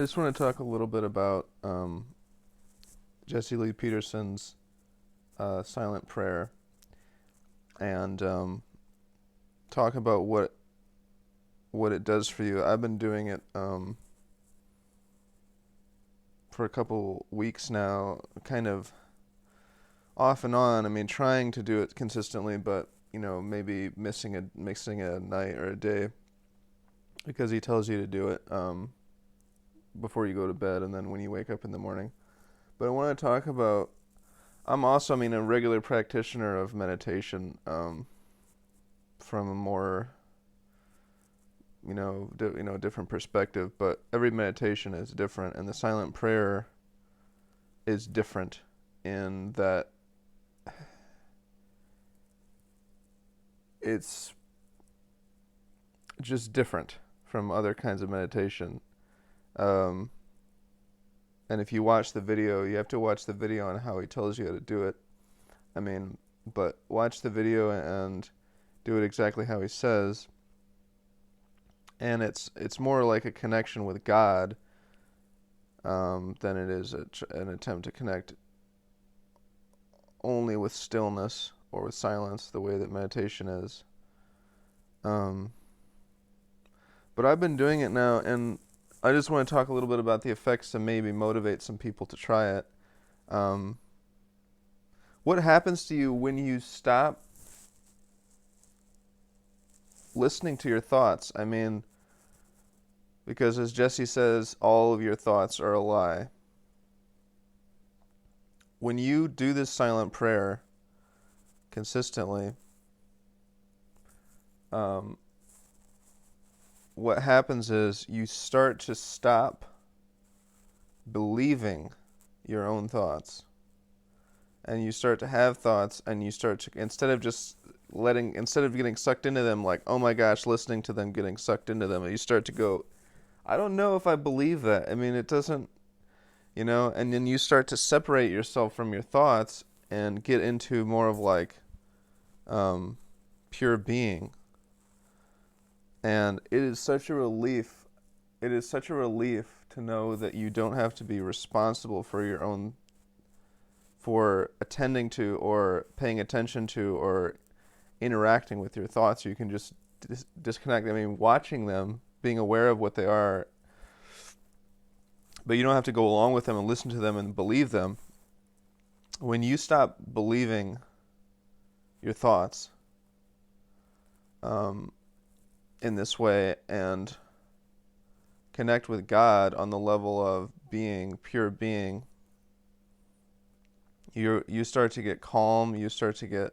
I just want to talk a little bit about Jesse Lee Peterson's silent prayer and talk about what it does for you. I've been doing it for a couple weeks now, kind of off and on. I mean, trying to do it consistently, but maybe mixing a night or a day because he tells you to do it before you go to bed and then when you wake up in the morning. But I want to talk about. I'm also, a regular practitioner of meditation from a more, different perspective. But every meditation is different, and the silent prayer is different in that it's just different from other kinds of meditation. Um, and if you watch the video, you have to watch the video on how he tells you how to do it. I mean, but watch the video and do it exactly how he says. And it's more like a connection with God than it is an attempt to connect only with stillness or with silence, the way that meditation is. Um, but I've been doing it now, and I just want to talk a little bit about the effects to maybe motivate some people to try it. Um, what happens to you when you stop listening to your thoughts? Because as Jesse says, all of your thoughts are a lie. When you do this silent prayer consistently, what happens is you start to stop believing your own thoughts. And you start to have thoughts, and you start to, instead of getting sucked into them, like, oh my gosh, listening to them, getting sucked into them, you start to go, I don't know if I believe that. It doesn't, and then you start to separate yourself from your thoughts and get into more of like pure being. And it is such a relief. It is such a relief to know that you don't have to be responsible for attending to or paying attention to or interacting with your thoughts. You can just disconnect. Watching them, being aware of what they are, but you don't have to go along with them and listen to them and believe them. When you stop believing your thoughts in this way and connect with God on the level of being, pure being, you start to get calm, you start to get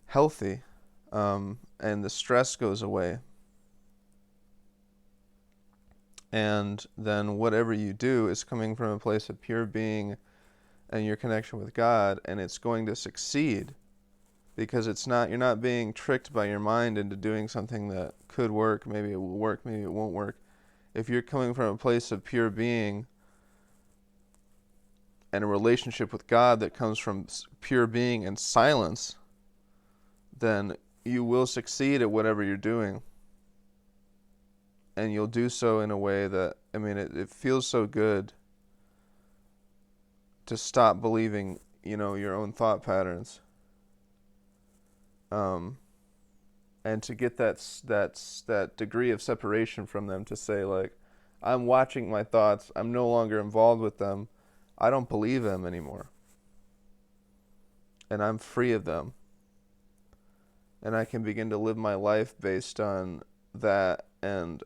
healthy, and the stress goes away. And then whatever you do is coming from a place of pure being and your connection with God, and it's going to succeed because you're not being tricked by your mind into doing something that could work. Maybe it will work, maybe it won't work. If you're coming from a place of pure being and a relationship with God that comes from pure being and silence, then you will succeed at whatever you're doing. And you'll do so in a way that, it feels so good to stop believing, your own thought patterns. And to get that degree of separation from them, to say, like, I'm watching my thoughts, I'm no longer involved with them, I don't believe them anymore. And I'm free of them. And I can begin to live my life based on that and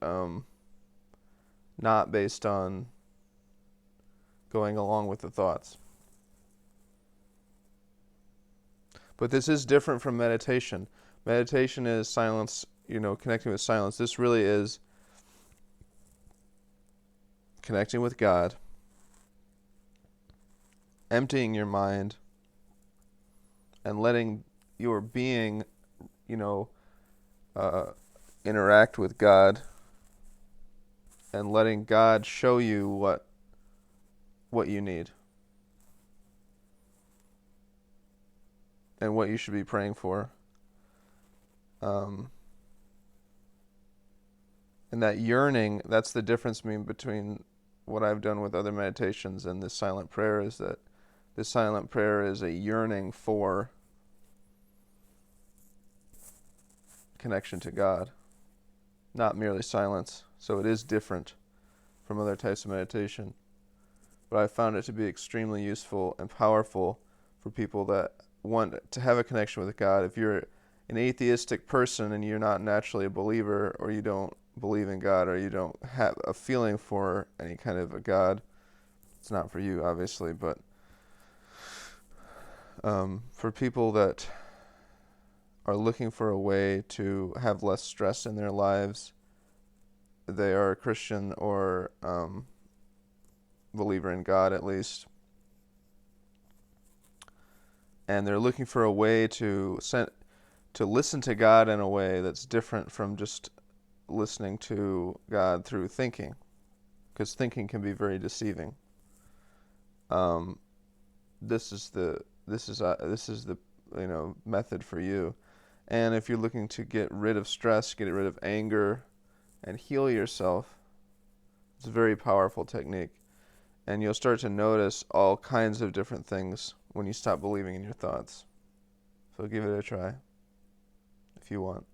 not based on going along with the thoughts. But this is different from meditation. Meditation is silence, connecting with silence. This really is connecting with God, emptying your mind, and letting your being, interact with God, and letting God show you what you need and what you should be praying for. And that yearning, that's the difference between what I've done with other meditations and this silent prayer, is that this silent prayer is a yearning for connection to God, not merely silence. So it is different from other types of meditation. But I found it to be extremely useful and powerful for people that want to have a connection with God. If you're an atheistic person and you're not naturally a believer, or you don't believe in God, or you don't have a feeling for any kind of a God, it's not for you, obviously. But for people that are looking for a way to have less stress in their lives, they are a Christian or believer in God at least, and they're looking for a way to listen to God in a way that's different from just listening to God through thinking, because thinking can be very deceiving. This is the method for you. And if you're looking to get rid of stress, get rid of anger, and heal yourself, it's a very powerful technique. And you'll start to notice all kinds of different things when you stop believing in your thoughts. So give it a try if you want.